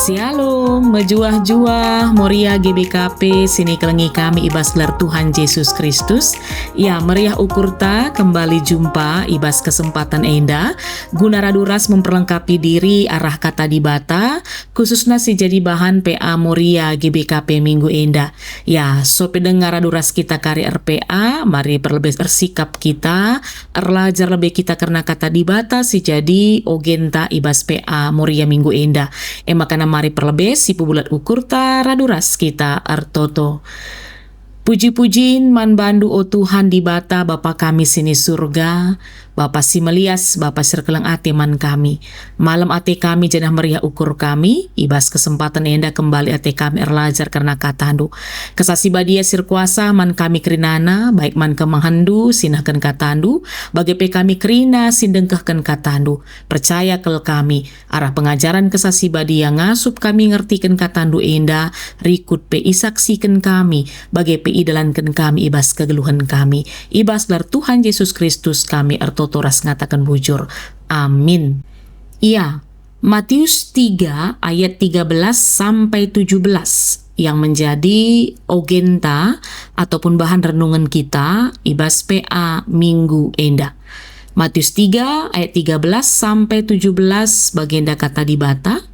Shalom, mejuah-juah, Moria GBKP, sini kelengi kami ibas gelar Tuhan Yesus Kristus. Ya, meriah ukurta kembali jumpa ibas kesempatan enda. Guna raduras memperlengkapi diri arah kata dibata, khususnya si jadi bahan PA Moria GBKP minggu enda. Ya, so pendengar raduras kita kari RPA, mari perlebih bersikap kita, erlajar lebih kita karena kata dibata si jadi ogenta ibas PA Moria minggu enda. Makana mari perlebih si pubulat ukurta raduras kita artoto. Puji-pujiin man bandu o Tuhan di bata Bapa kami sini surga, Bapa si melias, Bapa sirkelang ate man kami. Malam ate kami jenah meriah ukur kami, ibas kesempatan enda kembali ate kami erlajar karena katandu. Kesasi badia sir kuasa man kami kerinana, baik man kemanghandu sinahkan katandu, bagi pe kami kerina sindengkahkan katandu. Percaya kel kami, arah pengajaran kesasi badia ngasup kami ngertikan katandu enda, rikut pe isaksikan kami, bagi pe idalankan kami ibas kegeluhan kami. Ibas gelar Tuhan Yesus Kristus kami ertotoras ngatakan bujur. Amin. Iya, Matius 3 ayat 13 sampai 17 yang menjadi ogenta ataupun bahan renungan kita ibas PA minggu enda. Matius 3 ayat 13 sampai 17 bagenda kata dibata,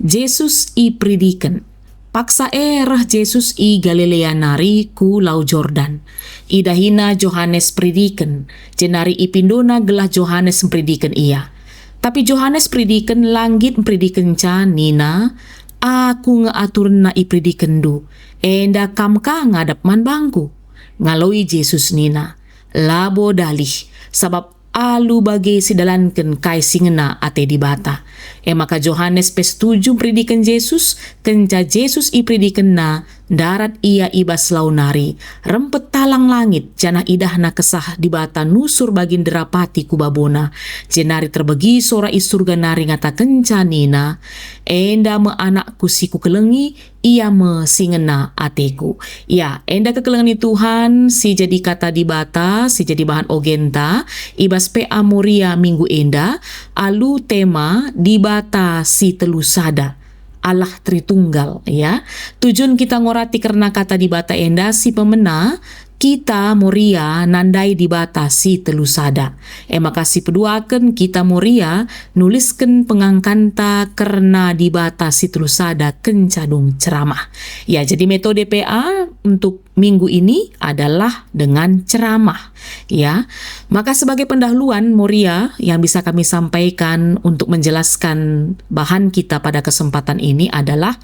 Yesus i pridiken. Paksa erah Yesus i Galilea nari ku lau Jordan. Idahina Johannes pridiken, jenari ipindona gelah Johannes pridiken ia. Tapi Johannes pridiken langit pridiken ca nina, aku ngaatur na ipridiken du, enda kamka ngadap man bangku. Ngaloi Yesus nina, labo dalih, sabab alu bagi sidalanken kai singena ate dibata. Maka Johannes pesetuju pridikan Yesus, kenca Yesus ipridikan na, darat ia ibas launari, rempet talang langit, jana idahna kesah dibata nusur bagin derapati kubabona, jenari terbegi sora isurga nari ngata kenca nina, enda me anakku siku kelengi, ia me singena ateku. Ya, enda kekelengan Tuhan, si jadi kata dibata, si jadi bahan ogenta, ibas PA Moria minggu enda, alu tema dibata si telusada. Allah Tritunggal, ya. Tujuan kita ngorati karena kata dibata enda si pemena, kita Moria nandai dibata si telusada. Makasih peduakan kita Moria nuliskan pengangkanta karena dibata si telusada kencadung ceramah. Ya, jadi metode PA untuk minggu ini adalah dengan ceramah, ya. Maka sebagai pendahuluan Moria yang bisa kami sampaikan untuk menjelaskan bahan kita pada kesempatan ini adalah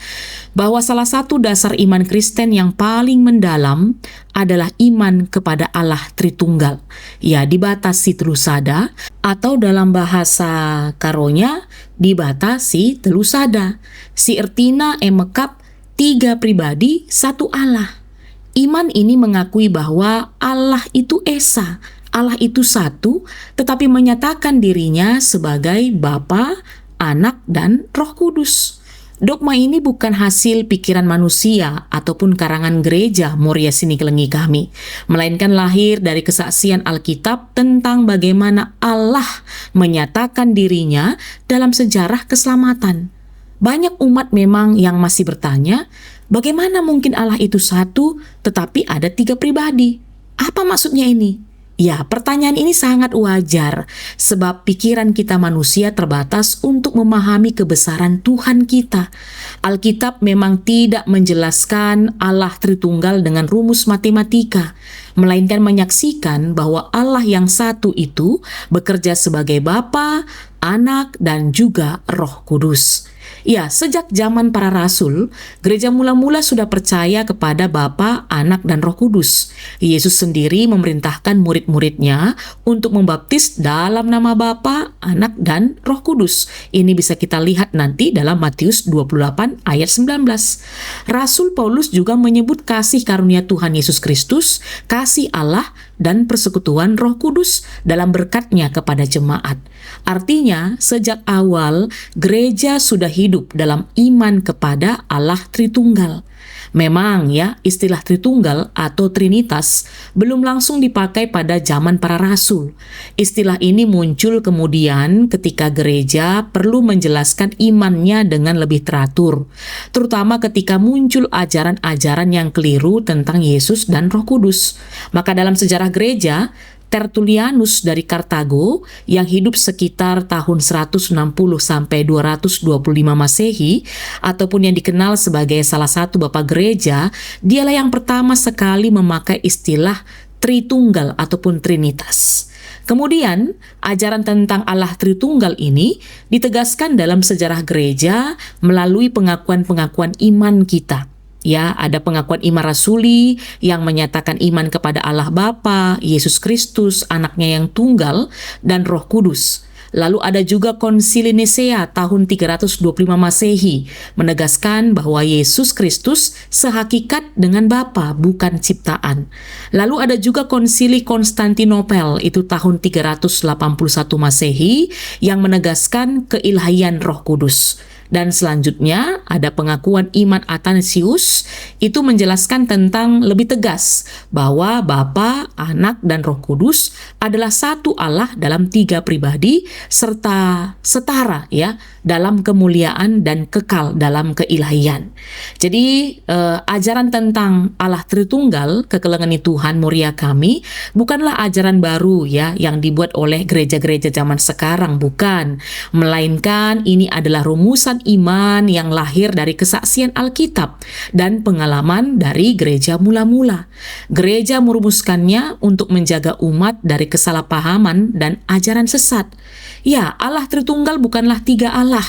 bahwa salah satu dasar iman Kristen yang paling mendalam adalah iman kepada Allah Tritunggal. Ya, dibatasi telusada atau dalam bahasa karonya dibatasi telusada. Si ertina emekap tiga pribadi satu Allah. Iman ini mengakui bahwa Allah itu Esa, Allah itu satu, tetapi menyatakan dirinya sebagai Bapa, Anak, dan Roh Kudus. Dogma ini bukan hasil pikiran manusia ataupun karangan gereja Moria sini kelengi kami, melainkan lahir dari kesaksian Alkitab tentang bagaimana Allah menyatakan dirinya dalam sejarah keselamatan. Banyak umat memang yang masih bertanya, bagaimana mungkin Allah itu satu tetapi ada tiga pribadi? Apa maksudnya ini? Ya, pertanyaan ini sangat wajar sebab pikiran kita manusia terbatas untuk memahami kebesaran Tuhan kita. Alkitab memang tidak menjelaskan Allah Tritunggal dengan rumus matematika, melainkan menyaksikan bahwa Allah yang satu itu bekerja sebagai Bapa, Anak, dan juga Roh Kudus. Ya, sejak zaman para rasul, gereja mula-mula sudah percaya kepada Bapa, Anak, dan Roh Kudus. Yesus sendiri memerintahkan murid-muridnya untuk membaptis dalam nama Bapa, Anak, dan Roh Kudus. Ini bisa kita lihat nanti dalam Matius 28 ayat 19. Rasul Paulus juga menyebut kasih karunia Tuhan Yesus Kristus, kasih Allah, dan persekutuan Roh Kudus dalam berkat-Nya kepada jemaat. Artinya, sejak awal gereja sudah hidup dalam iman kepada Allah Tritunggal. Memang ya, istilah Tritunggal atau Trinitas belum langsung dipakai pada zaman para rasul. Istilah ini muncul kemudian ketika gereja perlu menjelaskan imannya dengan lebih teratur, terutama ketika muncul ajaran-ajaran yang keliru tentang Yesus dan Roh Kudus. Maka dalam sejarah gereja, Tertullianus dari Kartago yang hidup sekitar tahun 160 sampai 225 Masehi ataupun yang dikenal sebagai salah satu bapak gereja, dialah yang pertama sekali memakai istilah Tritunggal ataupun Trinitas. Kemudian, ajaran tentang Allah Tritunggal ini ditegaskan dalam sejarah gereja melalui pengakuan-pengakuan iman kita. Ya, ada pengakuan iman rasuli yang menyatakan iman kepada Allah Bapa, Yesus Kristus, anaknya yang tunggal, dan Roh Kudus. Lalu ada juga Konsili Nisea tahun 325 Masehi, menegaskan bahwa Yesus Kristus sehakikat dengan Bapa, bukan ciptaan. Lalu ada juga Konsili Konstantinopel, itu tahun 381 Masehi, yang menegaskan keilahian Roh Kudus. Dan selanjutnya ada pengakuan iman Athanasius, itu menjelaskan tentang lebih tegas bahwa Bapa, Anak, dan Roh Kudus adalah satu Allah dalam 3 pribadi serta setara ya dalam kemuliaan dan kekal dalam keilahian. Jadi ajaran tentang Allah Tritunggal, kekelengani Tuhan Moria kami, bukanlah ajaran baru ya yang dibuat oleh gereja-gereja zaman sekarang, bukan, melainkan ini adalah rumusan iman yang lahir dari kesaksian Alkitab dan pengalaman dari gereja mula-mula. Gereja merumuskannya untuk menjaga umat dari kesalahpahaman dan ajaran sesat. Ya, Allah Tritunggal bukanlah 3 Allah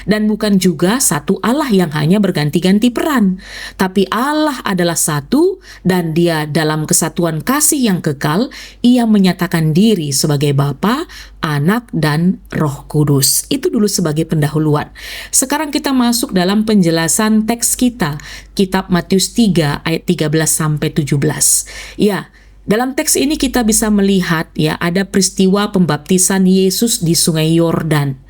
dan bukan juga satu Allah yang hanya berganti-ganti peran, tapi Allah adalah satu dan Dia dalam kesatuan kasih yang kekal, Ia menyatakan diri sebagai Bapa, Anak, dan Roh Kudus. Itu dulu sebagai pendahuluan. Sekarang kita masuk dalam penjelasan teks kita, kitab Matius 3 ayat 13 sampai 17. Ya, dalam teks ini kita bisa melihat ya ada peristiwa pembaptisan Yesus di Sungai Yordan.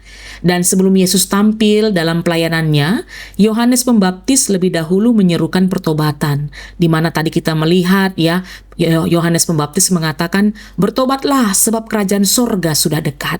Dan sebelum Yesus tampil dalam pelayanannya, Yohanes Pembaptis lebih dahulu menyerukan pertobatan, di mana tadi kita melihat ya Yohanes Pembaptis mengatakan, "Bertobatlah sebab kerajaan sorga sudah dekat."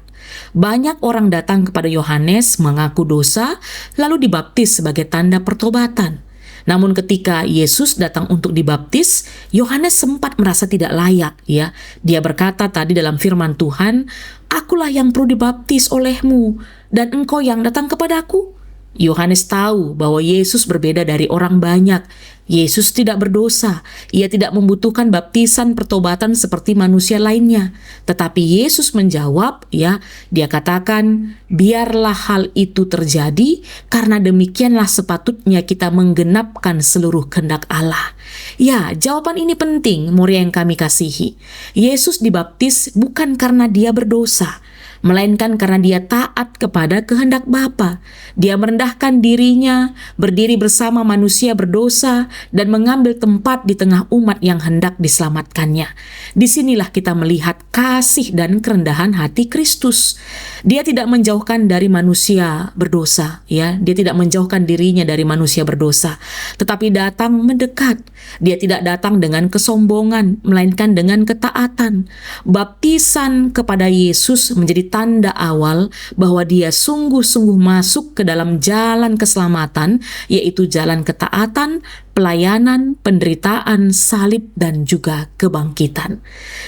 Banyak orang datang kepada Yohanes mengaku dosa lalu dibaptis sebagai tanda pertobatan. Namun ketika Yesus datang untuk dibaptis, Yohanes sempat merasa tidak layak ya. Dia berkata tadi dalam firman Tuhan, "Akulah yang perlu dibaptis olehmu dan engkau yang datang kepadaku." Yohanes tahu bahwa Yesus berbeda dari orang banyak. Yesus tidak berdosa. Ia tidak membutuhkan baptisan pertobatan seperti manusia lainnya. Tetapi Yesus menjawab, ya, Dia katakan, "Biarlah hal itu terjadi, karena demikianlah sepatutnya kita menggenapkan seluruh kehendak Allah." Ya, jawaban ini penting, murid yang kami kasihi. Yesus dibaptis bukan karena Dia berdosa, melainkan karena Dia taat kepada kehendak Bapa. Dia merendahkan dirinya, berdiri bersama manusia berdosa, dan mengambil tempat di tengah umat yang hendak diselamatkannya. Disinilah kita melihat kasih dan kerendahan hati Kristus. Dia tidak menjauhkan dari manusia berdosa, ya. Dia tidak menjauhkan dirinya dari manusia berdosa, tetapi datang mendekat. Dia tidak datang dengan kesombongan, melainkan dengan ketaatan. Baptisan kepada Yesus menjadi tanda awal bahwa Dia sungguh-sungguh masuk ke dalam jalan keselamatan, yaitu jalan ketaatan, pelayanan, penderitaan, salib, dan juga kebangkitan.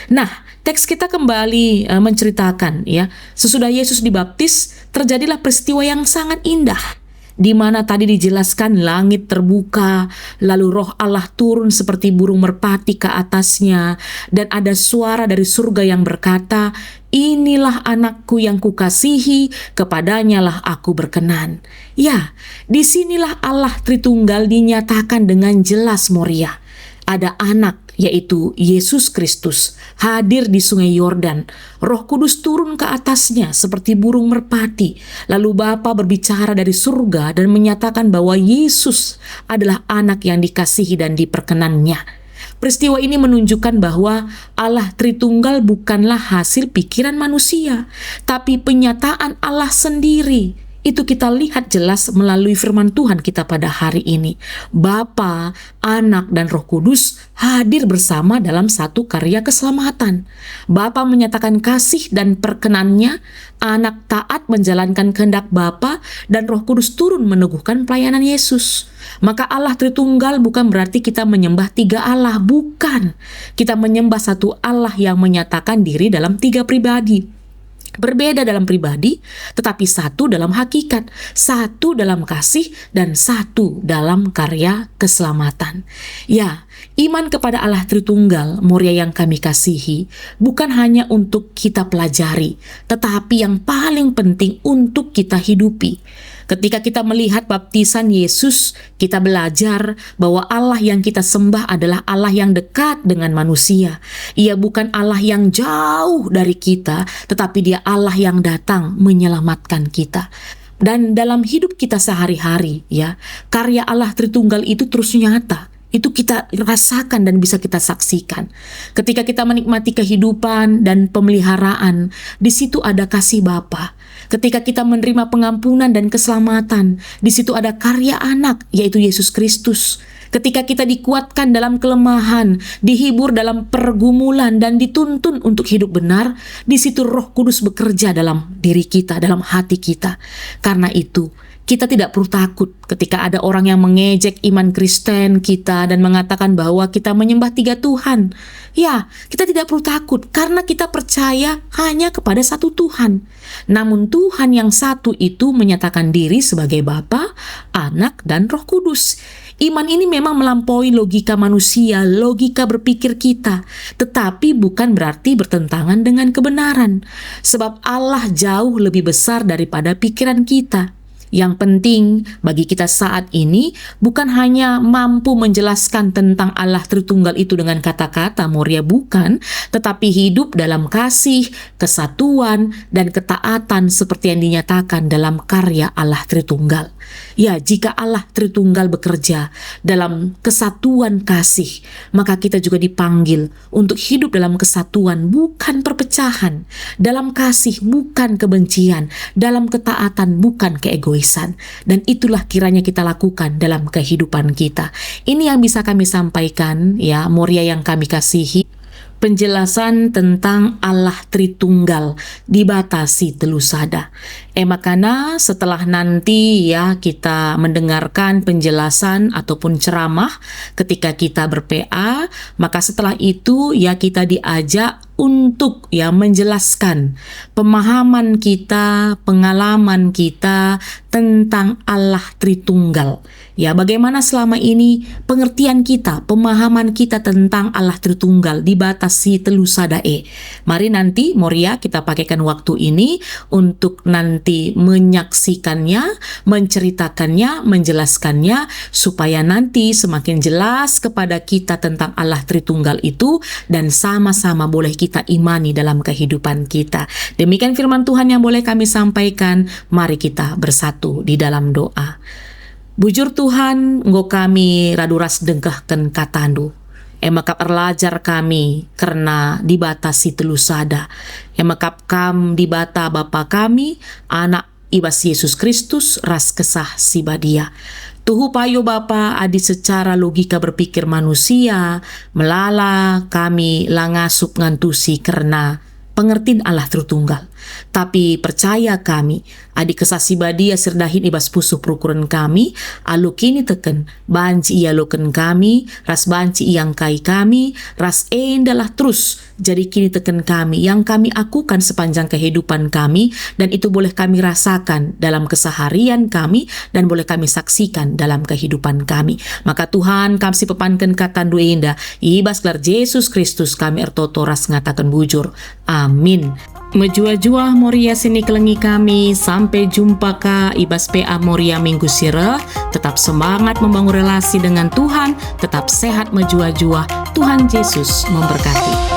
Nah, teks kita kembali menceritakan ya, sesudah Yesus dibaptis, terjadilah peristiwa yang sangat indah, di mana tadi dijelaskan langit terbuka, lalu Roh Allah turun seperti burung merpati ke atasnya, dan ada suara dari surga yang berkata, "Inilah anakku yang kukasihi, kepadanya lah aku berkenan." Ya, disinilah Allah Tritunggal dinyatakan dengan jelas, Moria. Ada anak, yaitu Yesus Kristus, hadir di Sungai Yordan. Roh Kudus turun ke atasnya seperti burung merpati. Lalu Bapa berbicara dari surga dan menyatakan bahwa Yesus adalah anak yang dikasihi dan diperkenannya. Peristiwa ini menunjukkan bahwa Allah Tritunggal bukanlah hasil pikiran manusia, tapi penyataan Allah sendiri. Itu kita lihat jelas melalui firman Tuhan kita pada hari ini. Bapa, Anak, dan Roh Kudus hadir bersama dalam satu karya keselamatan. Bapa menyatakan kasih dan perkenannya, Anak taat menjalankan kehendak Bapa, dan Roh Kudus turun meneguhkan pelayanan Yesus. Maka Allah Tritunggal bukan berarti kita menyembah tiga Allah, bukan. Kita menyembah satu Allah yang menyatakan diri dalam tiga pribadi. Berbeda dalam pribadi, tetapi satu dalam hakikat, satu dalam kasih, dan satu dalam karya keselamatan. Ya, iman kepada Allah Tritunggal, Moria yang kami kasihi, bukan hanya untuk kita pelajari, tetapi yang paling penting untuk kita hidupi. Ketika kita melihat baptisan Yesus, kita belajar bahwa Allah yang kita sembah adalah Allah yang dekat dengan manusia. Ia bukan Allah yang jauh dari kita, tetapi Dia Allah yang datang menyelamatkan kita. Dan dalam hidup kita sehari-hari, ya, karya Allah Tritunggal itu terus nyata. Itu kita rasakan dan bisa kita saksikan. Ketika kita menikmati kehidupan dan pemeliharaan, di situ ada kasih Bapa. Ketika kita menerima pengampunan dan keselamatan, di situ ada karya Anak, yaitu Yesus Kristus. Ketika kita dikuatkan dalam kelemahan, dihibur dalam pergumulan, dan dituntun untuk hidup benar, di situ Roh Kudus bekerja dalam diri kita, dalam hati kita. Karena itu, kita tidak perlu takut ketika ada orang yang mengejek iman Kristen kita dan mengatakan bahwa kita menyembah tiga Tuhan. Ya, kita tidak perlu takut karena kita percaya hanya kepada satu Tuhan. Namun Tuhan yang satu itu menyatakan diri sebagai Bapa, Anak, dan Roh Kudus. Iman ini memang melampaui logika manusia, logika berpikir kita, tetapi bukan berarti bertentangan dengan kebenaran. Sebab Allah jauh lebih besar daripada pikiran kita. Yang penting bagi kita saat ini bukan hanya mampu menjelaskan tentang Allah Tritunggal itu dengan kata-kata, Moria, bukan, tetapi hidup dalam kasih, kesatuan, dan ketaatan seperti yang dinyatakan dalam karya Allah Tritunggal. Ya, jika Allah Tritunggal bekerja dalam kesatuan kasih, maka kita juga dipanggil untuk hidup dalam kesatuan, bukan perpecahan, dalam kasih, bukan kebencian, dalam ketaatan, bukan keegoisan. Dan itulah kiranya kita lakukan dalam kehidupan kita. Ini yang bisa kami sampaikan, ya, Moria yang kami kasihi. Penjelasan tentang Allah Tritunggal dibatasi telusada. Makanya setelah nanti ya kita mendengarkan penjelasan ataupun ceramah ketika kita ber-PA, maka setelah itu ya kita diajak untuk ya menjelaskan pemahaman kita, pengalaman kita tentang Allah Tritunggal. Ya, bagaimana selama ini pengertian kita, pemahaman kita tentang Allah Tritunggal dibatasi telusadae. Mari nanti Moria kita pakaikan waktu ini untuk nanti menyaksikannya, menceritakannya, menjelaskannya supaya nanti semakin jelas kepada kita tentang Allah Tritunggal itu dan sama-sama boleh kita imani dalam kehidupan kita. Demikian firman Tuhan yang boleh kami sampaikan. Mari kita bersatu di dalam doa. Bujur Tuhan, engkau kami raduras dengkahkan katandu. Emakap erlajar kami karena dibatasi telusada. Emakap kam dibata Bapa kami, Anak ibas Yesus Kristus, ras kesah sibadia. Tuhu payo Bapa adi secara logika berpikir manusia, melala kami langasup ngantusi karena pengertian Allah Tritunggal. Tapi percaya kami, adik kesasi badia serdahin ibas pusuh perukuran kami, alu kini teken, banci ia loken kami, ras banci yang kai kami, ras endalah terus, jadi kini teken kami, yang kami akukan sepanjang kehidupan kami, dan itu boleh kami rasakan dalam keseharian kami, dan boleh kami saksikan dalam kehidupan kami. Maka Tuhan, kami si pepankan katandu enda, ibas gelar Yesus Kristus kami ertoto ras ngatakan bujur. Amin. Mejua-jua Moria sini kelengi kami. Sampai jumpa ka ibas PA Moria minggu sire. Tetap semangat membangun relasi dengan Tuhan. Tetap sehat mejua-jua. Tuhan Yesus memberkati.